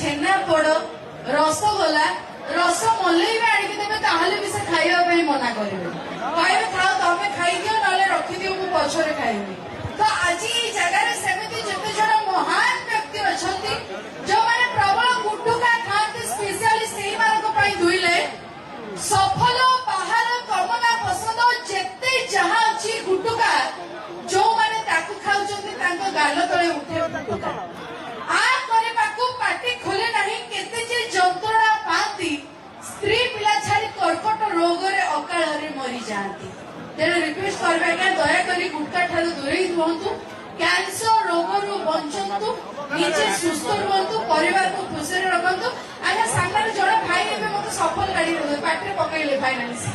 छेना पोड़ रसगोला रसमलई भी आनिक देवे ताहले भी से खाइबा पई मना करिवे कहबे खाओ तमे खाई दियो नले रखि दियो मु पछरे खाइबी। तो आज ये जगह रे सेमिति जते जण महान व्यक्ति अछंती जो माने प्रबल गुटुका खाते स्पेशली सेही मानको पई दुइले सफल बाहर कमना पसंद जेते जहा अछि गुटुका जो माने ताकू खाउचंती तांको गाल तळे उठे गुटुका आ करिबाकू पाटी खोले नाही केते जे जंत्रणा पाती स्त्री पिला छाड़ी कर्कट रोग रे अकाल रे मरि जांती। तेरे रिक्वेस्ट करबे के दया करी गुटका ठारू दूरेई रहंतु कैंसर रोग रु बंचंतु निजे सुस्थ रहंतु परिवार को खुशी रे रखंतु। आया सामने जण भाई एबे मते सफल गाड़ी पाटी पकैले फाइनांस